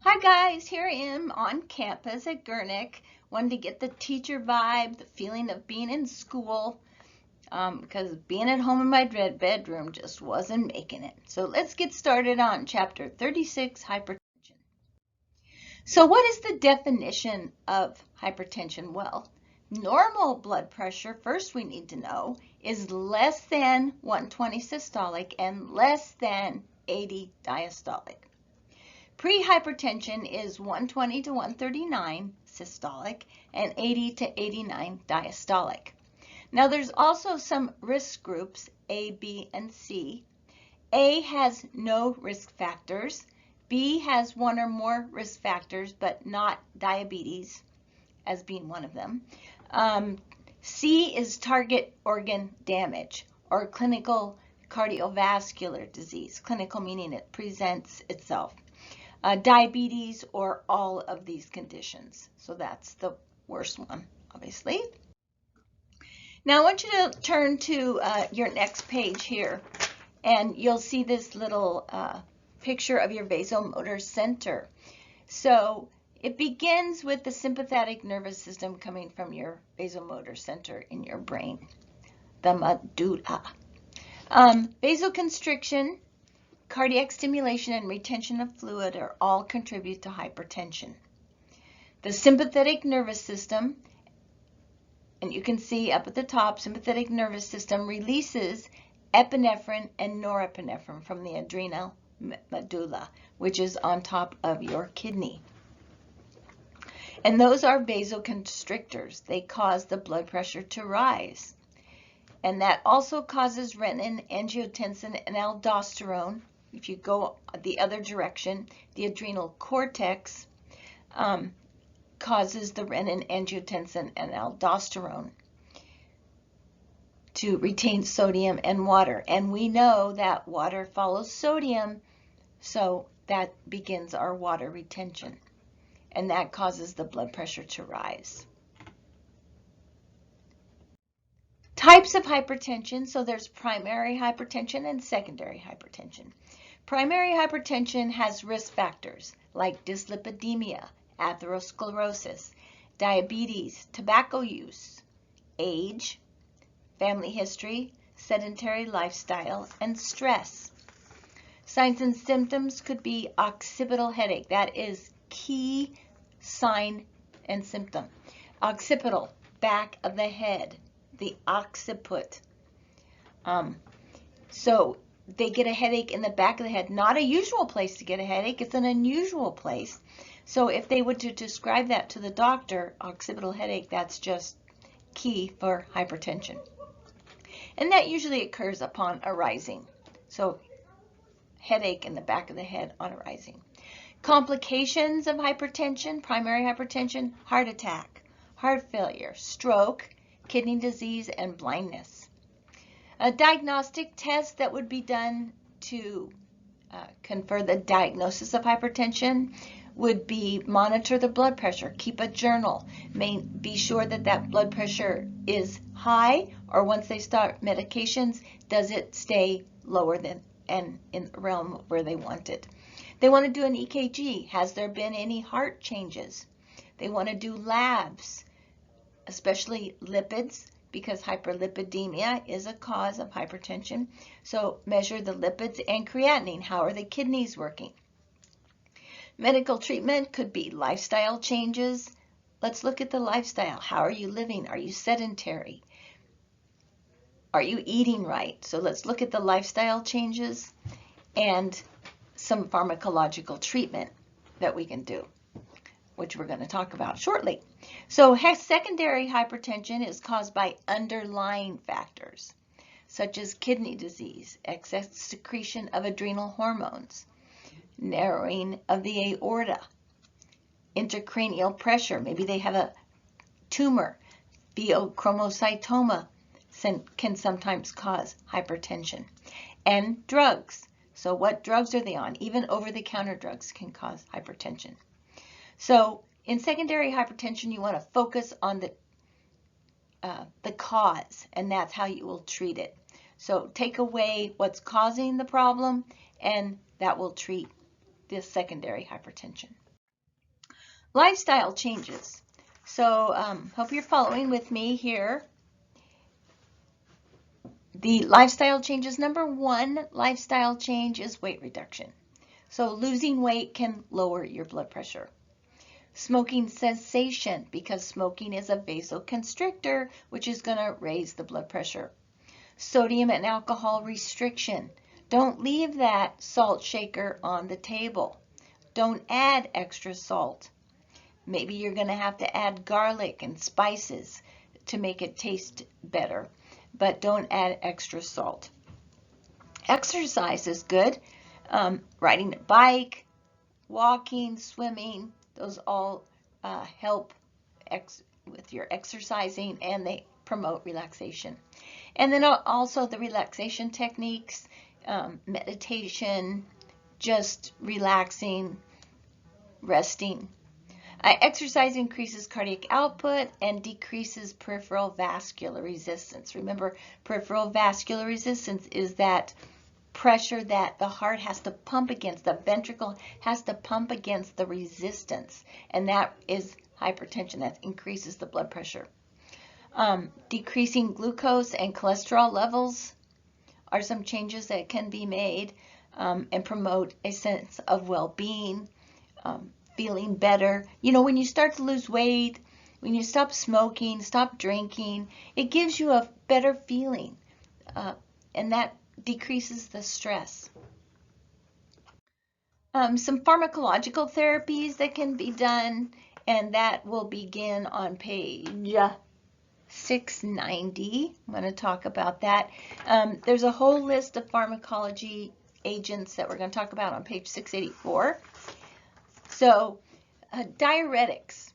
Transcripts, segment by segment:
Hi guys, here I am on campus at Gurnick. Wanted to get the teacher vibe, the feeling of being in school, because being at home in my bedroom just wasn't making it. So let's get started on chapter 36, hypertension. So what is the definition of hypertension? Well, normal blood pressure, first we need to know, is less than 120 systolic and less than 80 diastolic. Pre-hypertension is 120 to 139 systolic and 80 to 89 diastolic. Now there's also some risk groups, A, B, and C. A has no risk factors. B has one or more risk factors, but not diabetes as being one of them. C is target organ damage or clinical cardiovascular disease. Clinical meaning it presents itself. Diabetes or all of these conditions. So that's the worst one, obviously. Now I want you to turn to your next page here, and you'll see this little picture of your vasomotor center. So it begins with the sympathetic nervous system coming from your vasomotor center in your brain, the medulla. Vasoconstriction, cardiac stimulation, and retention of fluid are all contribute to hypertension. The sympathetic nervous system, and you can see up at the top, sympathetic nervous system releases epinephrine and norepinephrine from the adrenal medulla, which is on top of your kidney. And those are vasoconstrictors. They cause the blood pressure to rise. And that also causes renin, angiotensin, and aldosterone. If you go the other direction, the adrenal cortex causes the renin, angiotensin, and aldosterone to retain sodium and water. And we know that water follows sodium, so that begins our water retention. And that causes the blood pressure to rise. Types of hypertension, so there's primary hypertension and secondary hypertension. Primary hypertension has risk factors like dyslipidemia, atherosclerosis, diabetes, tobacco use, age, family history, sedentary lifestyle, and stress. Signs and symptoms could be occipital headache. That is key sign and symptom. Occipital, back of the head, the occiput. So they get a headache in the back of the head. Not a usual place to get a headache. It's an unusual place. So if they were to describe that to the doctor, occipital headache, that's just key for hypertension. And that usually occurs upon arising. So headache in the back of the head on arising. Complications of hypertension, primary hypertension, heart attack, heart failure, stroke, kidney disease, and blindness. A diagnostic test that would be done to confer the diagnosis of hypertension would be monitor the blood pressure, keep a journal, be sure that that blood pressure is high, or once they start medications, does it stay lower than and in the realm where they want it. They want to do an EKG. Has there been any heart changes? They want to do labs, especially lipids, because hyperlipidemia is a cause of hypertension. So measure the lipids and creatinine. How are the kidneys working? Medical treatment could be lifestyle changes. Let's look at the lifestyle. How are you living? Are you sedentary? Are you eating right? So let's look at the lifestyle changes and some pharmacological treatment that we can do, which we're going to talk about shortly. So secondary hypertension is caused by underlying factors, such as kidney disease, excess secretion of adrenal hormones, narrowing of the aorta, intracranial pressure. Maybe they have a tumor. Pheochromocytoma can sometimes cause hypertension. And drugs. So what drugs are they on? Even over-the-counter drugs can cause hypertension. So in secondary hypertension, you want to focus on the cause, and that's how you will treat it. So take away what's causing the problem, and that will treat this secondary hypertension. Lifestyle changes. So hope you're following with me here. The lifestyle changes. Number one lifestyle change is weight reduction. So losing weight can lower your blood pressure. Smoking cessation, because smoking is a vasoconstrictor, which is going to raise the blood pressure. Sodium and alcohol restriction. Don't leave that salt shaker on the table. Don't add extra salt. Maybe you're going to have to add garlic and spices to make it taste better, but don't add extra salt. Exercise is good. Riding a bike, walking, swimming, those all help with your exercising, and they promote relaxation. And then also the relaxation techniques, meditation, just relaxing, resting. Exercise increases cardiac output and decreases peripheral vascular resistance. Remember, peripheral vascular resistance is that pressure that the heart has to pump against, the ventricle has to pump against the resistance, and that is hypertension. That increases the blood pressure. Decreasing glucose and cholesterol levels are some changes that can be made and promote a sense of well-being, feeling better. You know, when you start to lose weight, when you stop smoking, stop drinking, it gives you a better feeling, and that decreases the stress. Some pharmacological therapies that can be done, and that will begin on page 690. I'm going to talk about that. There's a whole list of pharmacology agents that we're going to talk about on page 684. So, diuretics,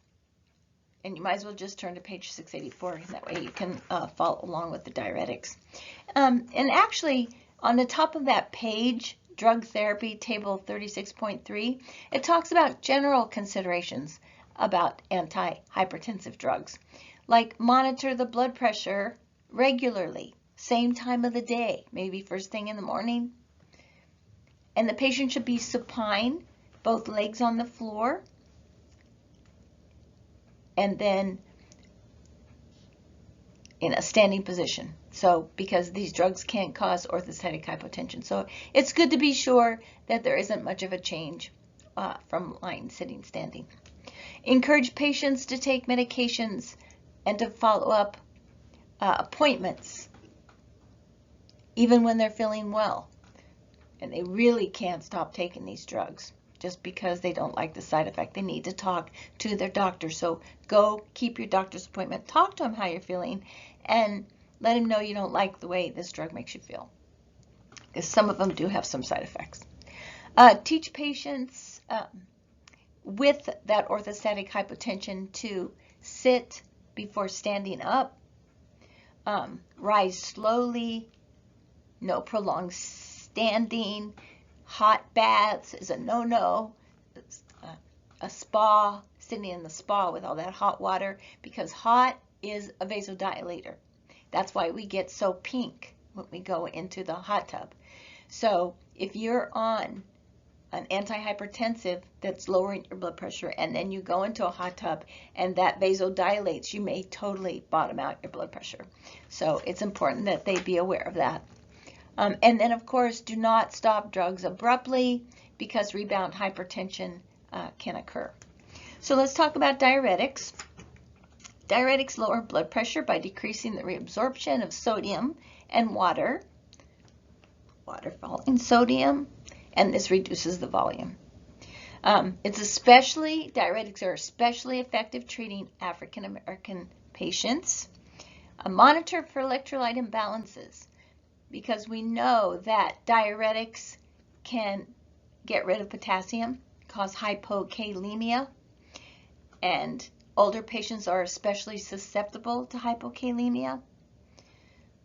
and you might as well just turn to page 684, and that way you can follow along with the diuretics. And actually, on the top of that page, drug therapy, table 36.3, it talks about general considerations about antihypertensive drugs, like monitor the blood pressure regularly, same time of the day, maybe first thing in the morning. And the patient should be supine, both legs on the floor, and then in a standing position. So, because these drugs can't cause orthostatic hypotension. So, it's good to be sure that there isn't much of a change from lying, sitting, standing. Encourage patients to take medications and to follow up appointments, even when they're feeling well. And they really can't stop taking these drugs just because they don't like the side effect. They need to talk to their doctor. So go keep your doctor's appointment. Talk to them how you're feeling and let them know you don't like the way this drug makes you feel, because some of them do have some side effects. Teach patients with that orthostatic hypotension to sit before standing up, rise slowly, no prolonged standing. Hot baths is a no-no. A spa, sitting in the spa with all that hot water, because hot is a vasodilator. That's why we get so pink when we go into the hot tub. So if you're on an antihypertensive that's lowering your blood pressure, and then you go into a hot tub and that vasodilates, you may totally bottom out your blood pressure. So it's important that they be aware of that. And then, of course, do not stop drugs abruptly, because rebound hypertension can occur. So let's talk about diuretics. Diuretics lower blood pressure by decreasing the reabsorption of sodium and water following sodium, and this reduces the volume. Diuretics are especially effective treating African American patients. Monitor for electrolyte imbalances, because we know that diuretics can get rid of potassium, cause hypokalemia, and older patients are especially susceptible to hypokalemia.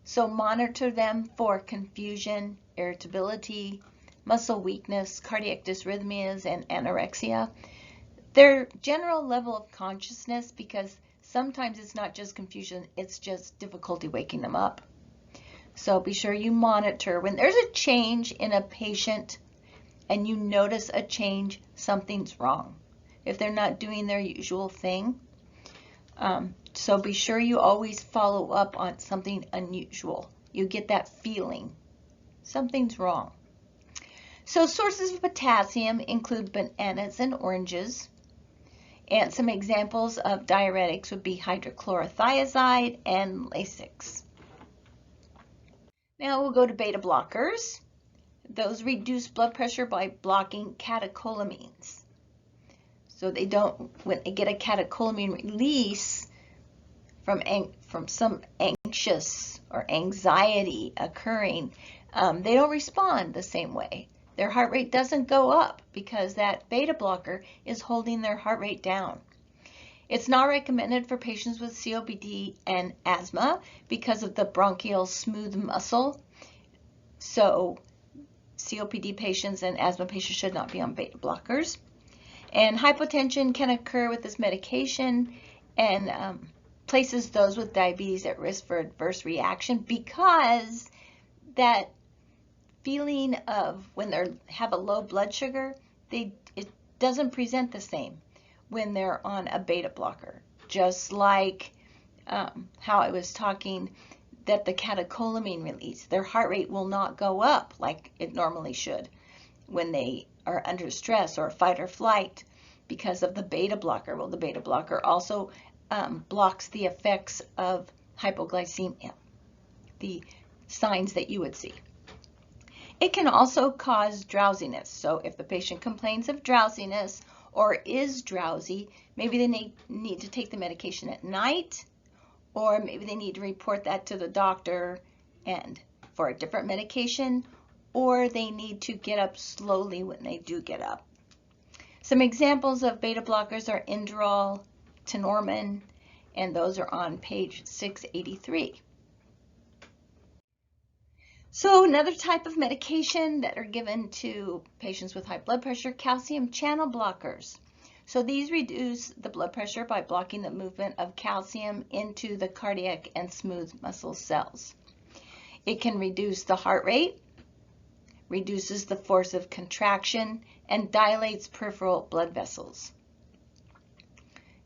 So monitor them for confusion, irritability, muscle weakness, cardiac dysrhythmias, and anorexia. Their general level of consciousness, because sometimes it's not just confusion, it's just difficulty waking them up. So be sure you monitor. When there's a change in a patient and you notice a change, something's wrong. if they're not doing their usual thing. So be sure you always follow up on something unusual. You get that feeling something's wrong. So sources of potassium include bananas and oranges. And some examples of diuretics would be hydrochlorothiazide and Lasix. Now we'll go to beta blockers. Those reduce blood pressure by blocking catecholamines. So they don't, when they get a catecholamine release from some anxious or anxiety occurring, they don't respond the same way. Their heart rate doesn't go up because that beta blocker is holding their heart rate down. It's not recommended for patients with COPD and asthma because of the bronchial smooth muscle. So COPD patients and asthma patients should not be on beta blockers. And hypotension can occur with this medication and places those with diabetes at risk for adverse reaction because that feeling of when they have a low blood sugar, it doesn't present the same when they're on a beta blocker. Just like how I was talking that the catecholamine release, their heart rate will not go up like it normally should when they are under stress or fight or flight because of the beta blocker. Well, the beta blocker also blocks the effects of hypoglycemia, the signs that you would see. It can also cause drowsiness. So if the patient complains of drowsiness or is drowsy, maybe they need to take the medication at night, or maybe they need to report that to the doctor and for a different medication, or they need to get up slowly when they do get up. Some examples of beta blockers are Inderal, Tenormin, and those are on page 683. So another type of medication that are given to patients with high blood pressure, calcium channel blockers. So these reduce the blood pressure by blocking the movement of calcium into the cardiac and smooth muscle cells. It can reduce the heart rate, reduces the force of contraction, and dilates peripheral blood vessels.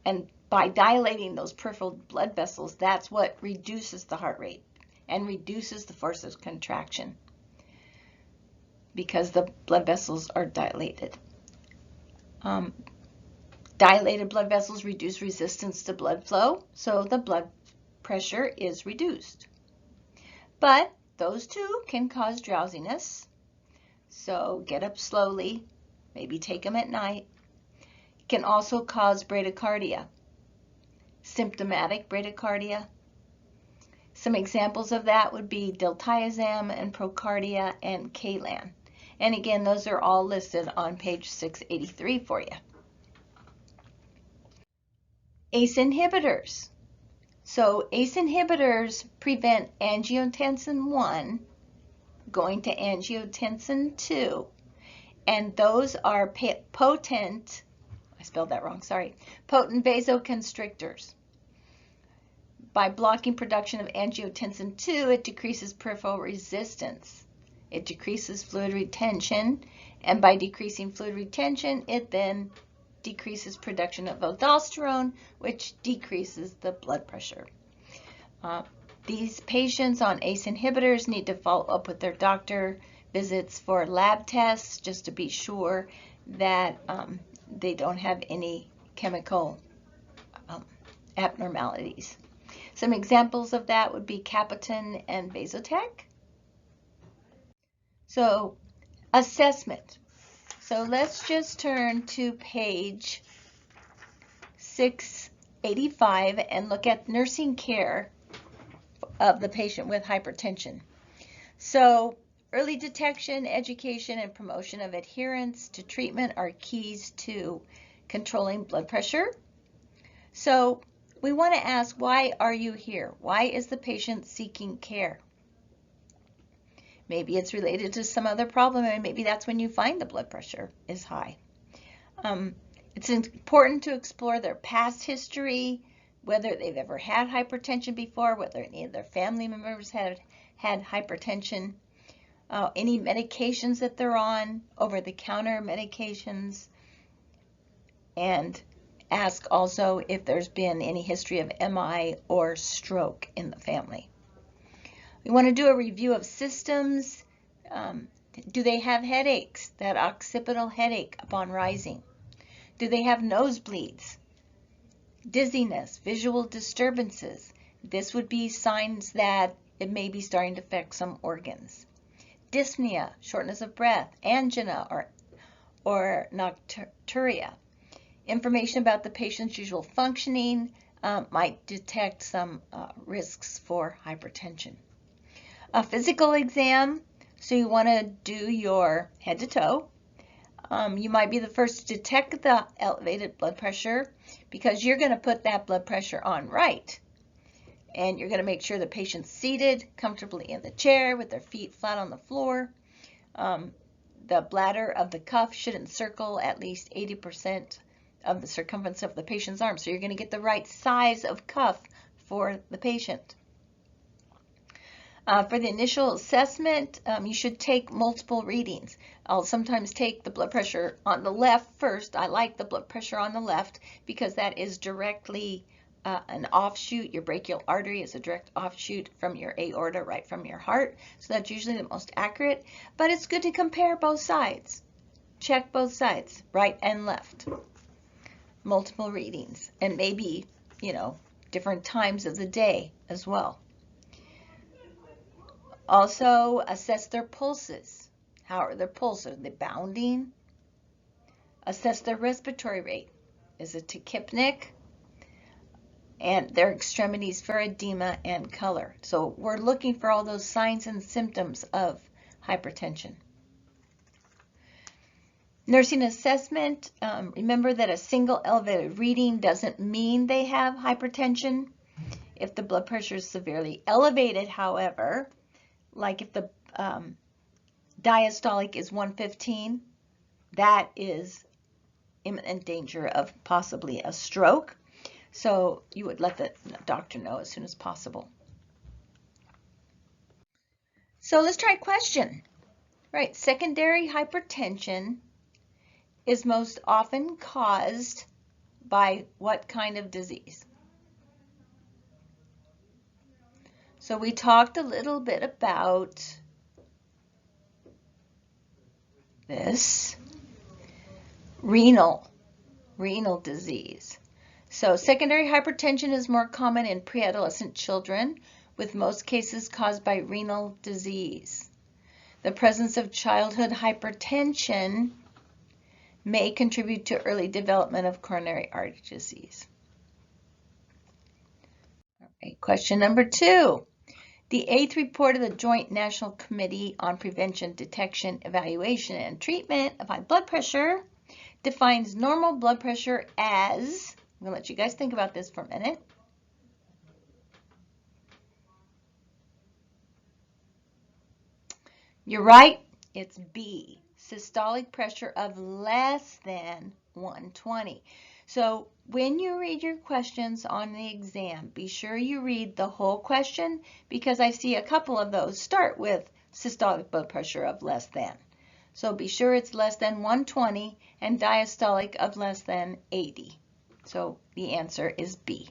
And by dilating those peripheral blood vessels, that's what reduces the heart rate and reduces the force of contraction because the blood vessels are dilated. Dilated blood vessels reduce resistance to blood flow, so the blood pressure is reduced. But those two can cause drowsiness, so get up slowly, maybe take them at night. It can also cause bradycardia, symptomatic bradycardia. Some examples of that would be diltiazem and Procardia and Kalan. And again, those are all listed on page 683 for you. ACE inhibitors. So ACE inhibitors prevent angiotensin 1 going to angiotensin 2. And those are potent, I spelled that wrong, sorry, potent vasoconstrictors. By blocking production of angiotensin 2, it decreases peripheral resistance. It decreases fluid retention, and by decreasing fluid retention, it then decreases production of aldosterone, which decreases the blood pressure. These patients on ACE inhibitors need to follow up with their doctor visits for lab tests just to be sure that they don't have any chemical abnormalities. Some examples of that would be Capitan and Vasotec. So, assessment. So let's just turn to page 685 and look at nursing care of the patient with hypertension. So, early detection, education, and promotion of adherence to treatment are keys to controlling blood pressure. So, we want to ask, why are you here? Why is the patient seeking care? Maybe it's related to some other problem, and maybe that's when you find the blood pressure is high. It's important to explore their past history, whether they've ever had hypertension before, whether any of their family members have had hypertension, any medications that they're on, over-the-counter medications, and ask also if there's been any history of MI or stroke in the family. We want to do a review of systems. Do they have headaches, that occipital headache upon rising? Do they have nosebleeds, dizziness, visual disturbances? This would be signs that it may be starting to affect some organs. Dyspnea, shortness of breath, angina, or nocturia. Information about the patient's usual functioning might detect some risks for hypertension. A physical exam, so you want to do your head to toe. You might be the first to detect the elevated blood pressure because you're going to put that blood pressure on right. And you're going to make sure the patient's seated comfortably in the chair with their feet flat on the floor. The bladder of the cuff should encircle at least 80% of the circumference of the patient's arm. So you're going to get the right size of cuff for the patient. For the initial assessment, you should take multiple readings. I'll sometimes take the blood pressure on the left first. I like the blood pressure on the left because that is directly an offshoot. Your brachial artery is a direct offshoot from your aorta, right from your heart. So that's usually the most accurate. But it's good to compare both sides. Check both sides, right and left. Multiple readings, and maybe, different times of the day as well. Also, assess their pulses. How are their pulses? Are they bounding? Assess their respiratory rate. Is it tachypnic? And their extremities for edema and color. So we're looking for all those signs and symptoms of hypertension. Nursing assessment, remember that a single elevated reading doesn't mean they have hypertension. If the blood pressure is severely elevated, however, like if the diastolic is 115, that is imminent danger of possibly a stroke. So you would let the doctor know as soon as possible. So let's try a question. Right, secondary hypertension is most often caused by what kind of disease? So we talked a little bit about this renal disease. So secondary hypertension is more common in pre-adolescent children, with most cases caused by renal disease. The presence of childhood hypertension may contribute to early development of coronary artery disease. All right, question number 2. The 8th report of the Joint National Committee on Prevention, Detection, Evaluation, and Treatment of High Blood Pressure defines normal blood pressure as, I'm going to let you guys think about this for a minute. You're right, it's B, systolic pressure of less than 120. So when you read your questions on the exam, be sure you read the whole question because I see a couple of those start with systolic blood pressure of less than. So be sure it's less than 120 and diastolic of less than 80. So the answer is B.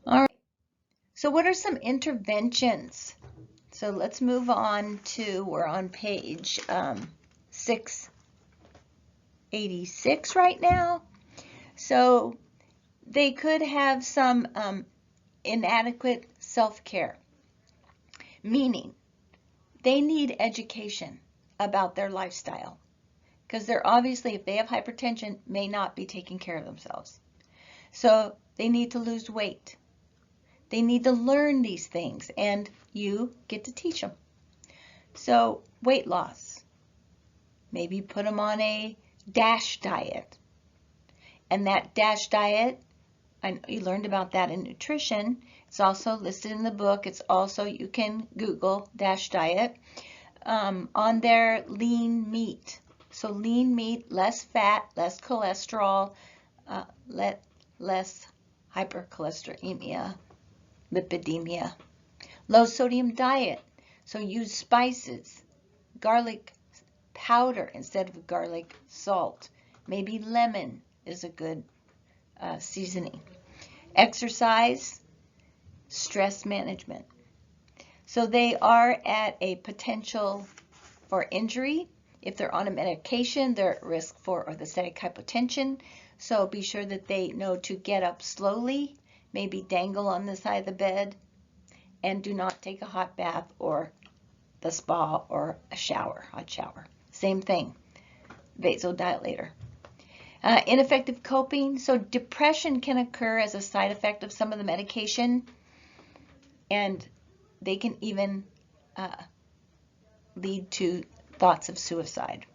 All right, so what are some interventions? So let's move on to, we're on page 686 right now. So they could have some inadequate self-care, meaning they need education about their lifestyle because they're obviously, if they have hypertension, may not be taking care of themselves. So they need to lose weight. They need to learn these things, and you get to teach them. So weight loss, maybe put them on a DASH diet. And that DASH diet, I know you learned about that in nutrition. It's also listed in the book. It's also, you can Google DASH diet. On their lean meat. So lean meat, less fat, less cholesterol, less hypercholesterolemia, lipidemia. Low sodium diet. So use spices, garlic powder instead of garlic salt. Maybe lemon is a good seasoning. Exercise, stress management. So they are at a potential for injury. If they're on a medication, they're at risk for orthostatic hypotension. So be sure that they know to get up slowly, maybe dangle on the side of the bed, and do not take a hot bath or the spa or a shower, hot shower. Same thing, vasodilator. Ineffective coping. So depression can occur as a side effect of some of the medication, and they can even lead to thoughts of suicide.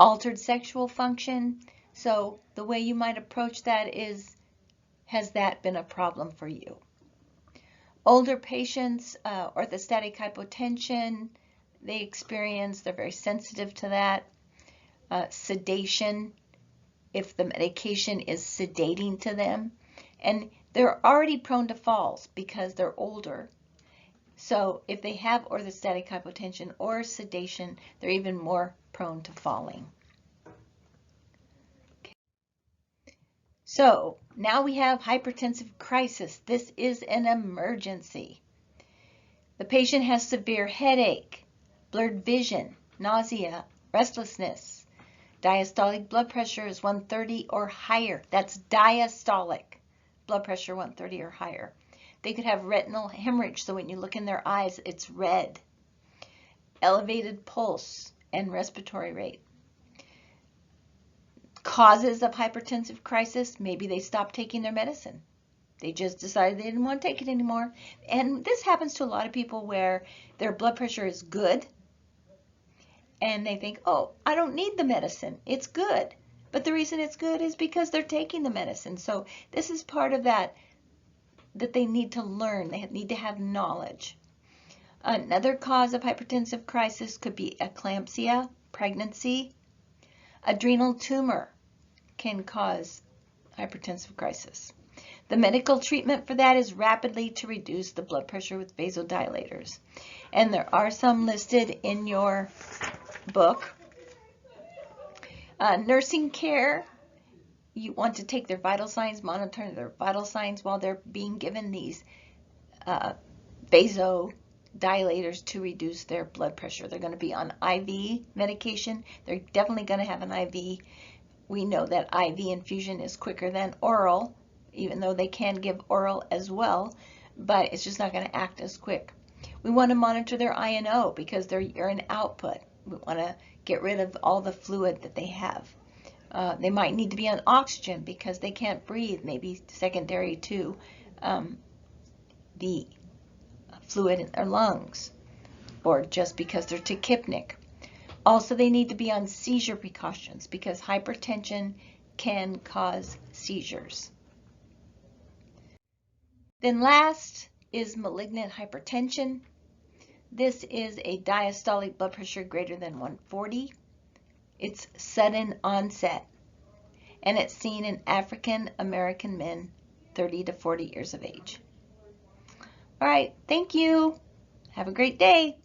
Altered sexual function. So the way you might approach that is, has that been a problem for you? Older patients, orthostatic hypotension, they're very sensitive to that. Sedation, if the medication is sedating to them. And they're already prone to falls because they're older. So if they have orthostatic hypotension or sedation, they're even more prone to falling. Okay. So now we have hypertensive crisis. This is an emergency. The patient has severe headache, blurred vision, nausea, restlessness. Diastolic blood pressure is 130 or higher. That's diastolic blood pressure, 130 or higher. They could have retinal hemorrhage, so when you look in their eyes, it's red. Elevated pulse and respiratory rate. Causes of hypertensive crisis, maybe they stopped taking their medicine. They just decided they didn't want to take it anymore. And this happens to a lot of people where their blood pressure is good, and they think, oh, I don't need the medicine, it's good. But the reason it's good is because they're taking the medicine. So this is part of that they need to learn. They need to have knowledge. Another cause of hypertensive crisis could be eclampsia, pregnancy. Adrenal tumor can cause hypertensive crisis. The medical treatment for that is rapidly to reduce the blood pressure with vasodilators. And there are some listed in your book. Nursing care. You want to take their vital signs, monitor their vital signs while they're being given these vasodilators to reduce their blood pressure. They're going to be on IV medication. They're definitely going to have an IV. We know that IV infusion is quicker than oral, even though they can give oral as well, but it's just not going to act as quick. We want to monitor their I&O because they're urine output. We want to get rid of all the fluid that they have. They might need to be on oxygen because they can't breathe, maybe secondary to the fluid in their lungs, or just because they're tachypnic. Also, they need to be on seizure precautions because hypertension can cause seizures. Then last is malignant hypertension. This is a diastolic blood pressure greater than 140. It's sudden onset, and it's seen in African American men 30 to 40 years of age. All right, thank you. Have a great day.